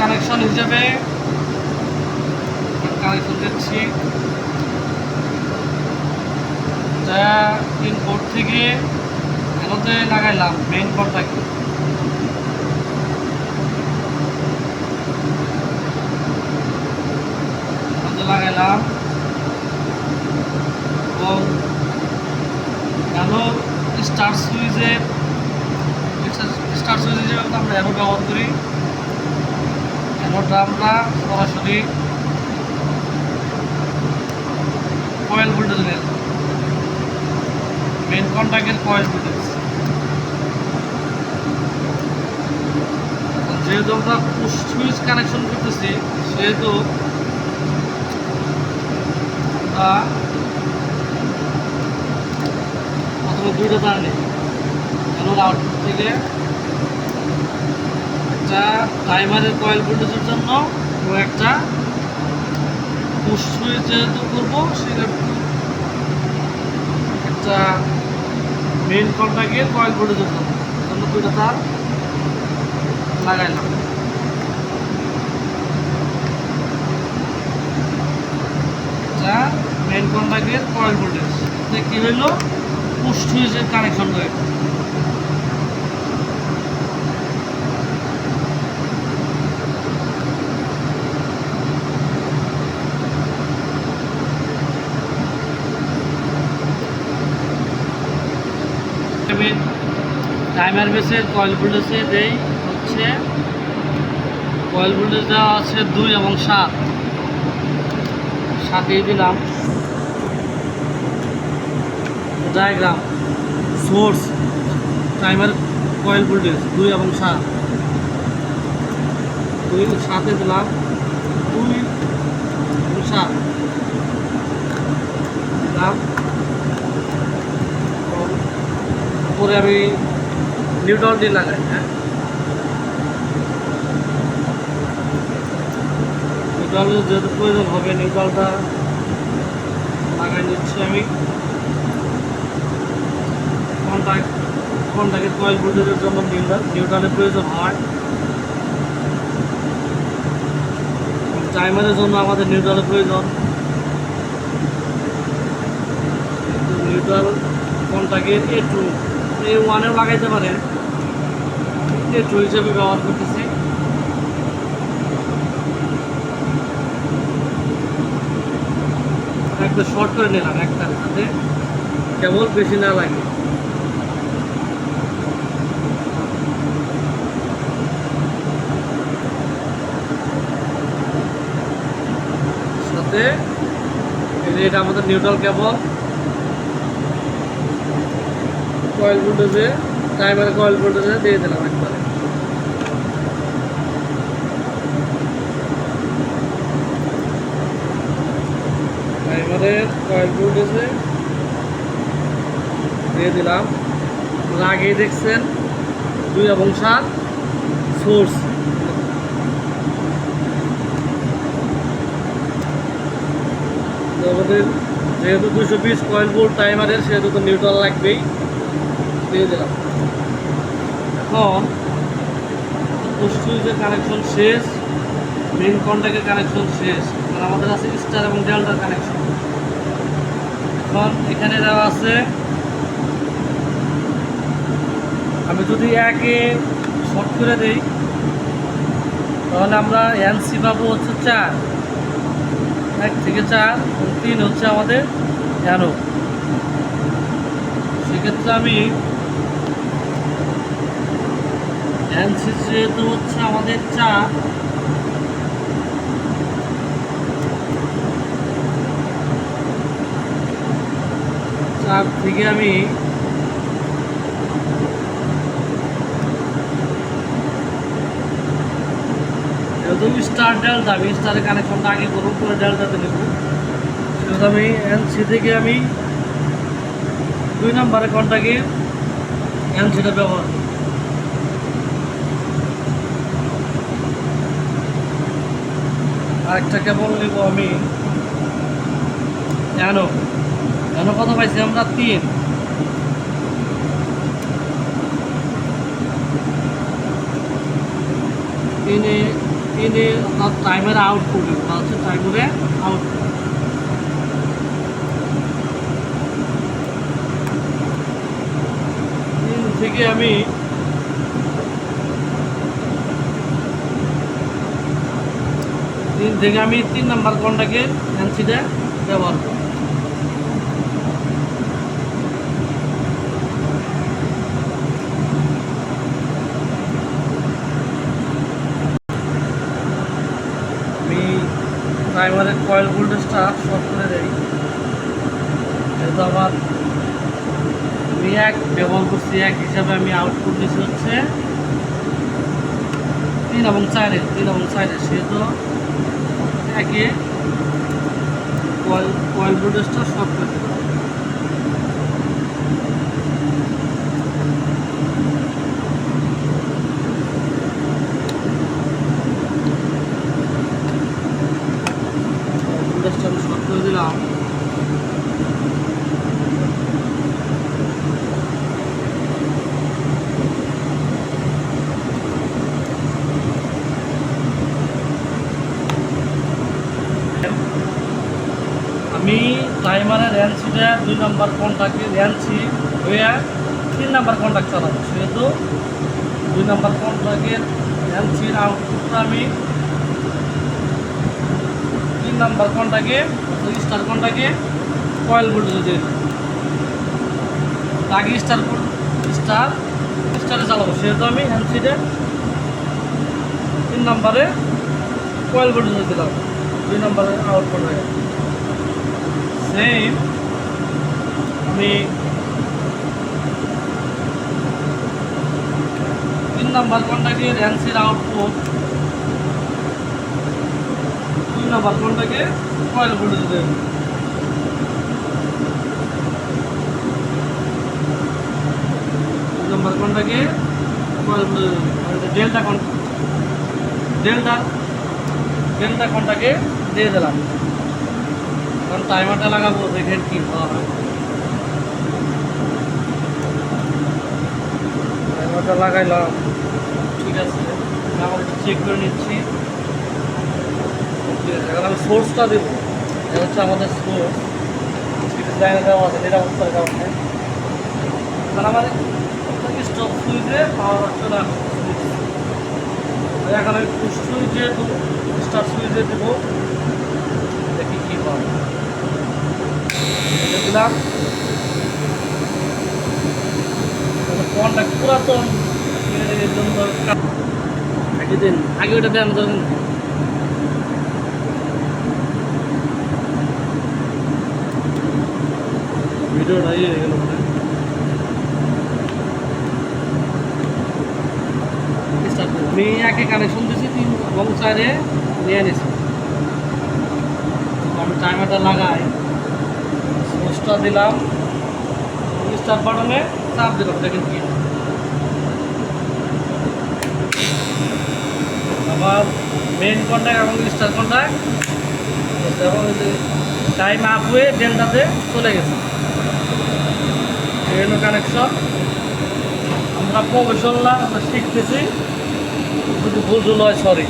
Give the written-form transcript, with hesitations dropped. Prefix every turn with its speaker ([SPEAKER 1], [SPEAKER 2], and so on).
[SPEAKER 1] Connection হিসেবে connection দিচ্ছি। যা ইনপুট থেকে এনোতে লাগাইলাম মেইন কন্ট্যাক্ট, লাগাইলাম এবং স্টার সুইচে আমরা অ্যারো ব্যবহার করি। অ্যারোটা আমরা সরাসরি কয়েল ভোল্টেজ নিয়ে মেন কন্ট্যাক্টের কয়েল ভোল্টেজ। যেহেতু আমরা পুশ সুইচ কানেকশন করতেছি সেহেতু প্রথমে দুইটা তার নেই, অ্যানোর আউটপুট থেকে একটা টাইমারের কয়েল ভোল্টেজের জন্য ও একটা পুশ সুইচ যেহেতু করবো সেক্ষেত্রে একটা মেইন কন্ট্যাক্টের কয়েল ভোল্টেজের জন্য দুইটা তার লাগাইলাম। এটা মেইন কন্ট্যাক্টের কয়েল ভোল্টেজ কি হইলো পুশ সুইচের কানেকশন হয়ে টাইমার বেসের কয়েল ভোল্টেজে দেই হচ্ছে কয়েল ভোল্টেজ দেওয়া আছে 2 এবং 7, সাথেই দিলাম diagram source timer coil voltage 2 এবং 7, 2 সাথে দিলাম 2 এবং 7 দিলাম। পরে আমি নিউট্রাল দিয়ে লাগাই। নিউট্রাল যেহেতু প্রয়োজন হবে নিউট্রালটা লাগাই নিচ্ছি আমি। কন্ট্যাক্টের কয়েল ভোল্টেজের জন্য নিউট্রালের প্রয়োজন হয়, টাইমারের জন্য আমাদের নিউট্রালের প্রয়োজন। নিউট্রাল কন্ট্যাক্টের A2 A1-এও লাগাইতে পারেন, A2 হিসেবে ব্যবহার করতেছি। একটা শর্ট করে নিলাম একটার সাথে, কেবল বেশি না লাগে। সাথে এটা আমাদের নিউট্রাল কেবল কয়েল ভোল্টেজে টাইমার কয়েল ভোল্টেজে দিয়ে দিলাম একবারে। টাইমারের কয়েল ভোল্টেজে দিয়ে দিলাম। লাগিয়ে দেখছেন 2 এবং 7 সোর্স। আমাদের যেহেতু 220 কয়েল ভোল্ট টাইমারের সেহেতু তো নিউট্রাল লাগবেই, দিয়ে দিলাম। এখন পুশ সুইচের কানেকশন শেষ, মেইন কন্ট্যাক্টের কানেকশন শেষ, আর আমাদের আছে স্টার এবং ডেল্টার কানেকশন। এখন এখানে দেওয়া আছে, আমি যদি একে শর্ট করে দিই তাহলে আমরা এনসি পাবো হচ্ছে 4, 1 থেকে 4 এবং 3 হচ্ছে আমাদের অ্যানো। সেক্ষেত্রে আমি এনসি যেহেতু হচ্ছে আমাদের 4, থেকে আমি যেহেতু স্টার ডেল্টা, আমি স্টারের কানেকশনটা আগে করব, পরে ডেল্টাতে নেব। সেহেতু আমি এনসি থেকে আমি 2 নম্বরের কন্ট্যাক্টে এনসিটা ব্যবহার করি। আরেকটা কেবল নেব আমি অ্যানো। অ্যানো কত পাইছি আমরা 3, ইনে আপনার টাইমারে আউটপুট এটা হচ্ছে টাইমারে আউটপুট। থেকে আমি আমি 3 নাম্বার কোনটাকে এনসিটা ব্যবহার করি। আমি টাইমারের কয়েল ভোল্টেজটা শর্ট করে দেই, যেহেতু আমার আমি এক ব্যবহার করছি এক হিসাবে আমি আউটপুট দিচ্ছি হচ্ছে 3 এবং 4-এর সেহেতু একে কয়েল ভোল্টেজটা শর্ট করে দেবো। ভোল্টেজটা আমি শর্ট করে দিলাম। আমি টাইমারের র্যানসিটা 2 নাম্বার কন্টাক্টে র্যানসি হয়ে 3 নাম্বার কন্টাক্ট চালাবো, সেহেতু 2 নাম্বার কন্টাক্টের র্যানসির আউটপুটটা আমি 3 নাম্বার কন্টাক্টে স্টার কন্টাক্টে কয়েল ভোল্টেজে দিয়ে দেবো। আগে স্টারে চালাবো, সেহেতু আমি র্যানসিটা 3 নাম্বারে কয়েল ভোল্টেজে দিলাম, 2 নাম্বারে আউটপুট হয়ে সেম। আমি 3 নাম্বার কন্টাক্টে র্যানসির আউটপুট 2 নাম্বার কন্টাক্টে কয়েল ভোল্টেজ দেব। 2 নাম্বার কন্টাক্টে কয়েল ভোল্টেজ ডেল্টা কন্টাক্টে দিয়ে দিলাম। এখন টাইমারটা লাগাবো, দেখেন কি হয়। টাইমারটা লাগাইলাম, ঠিক আছে, আমার চেক করে নিচ্ছি। এখন আমি সোর্সটা দেবো, এটা হচ্ছে আমাদের সোর্স, লাইনে দেওয়া আছে নিরাপত্তার কারণে। কারণ আমার স্টপ সুইচে পাওয়ার চলে আসছে। এখন আমি পুশ সুইচে স্টার সুইচে দেবো, দেখি কী হয়। দিলাম ফোনটা পুরাতন দিন আগে ওটা দেন ধরেন। ভিডিওটা ইয়ে হয়ে গেল মনে আমি একে কানেকশন দিয়েছি 3 এবং 4-এ নিয়ে নিয়েছি। আমি টাইমারটা লাগাই, সোর্সটা দিলাম, স্টার্ট বাটনে চাপ দিলাম, দেখেন কি আবার মেইন কন্ট্যাক্ট এবং স্টার কন্ট্যাক্ট এবং টাইম আপ হয়ে ডেল্টাতে চলে গেছে। এই হলো কানেকশন। আমরা প্রফেশনাল, আমরা শিখতেছি, যদি ভুল হয় সরি।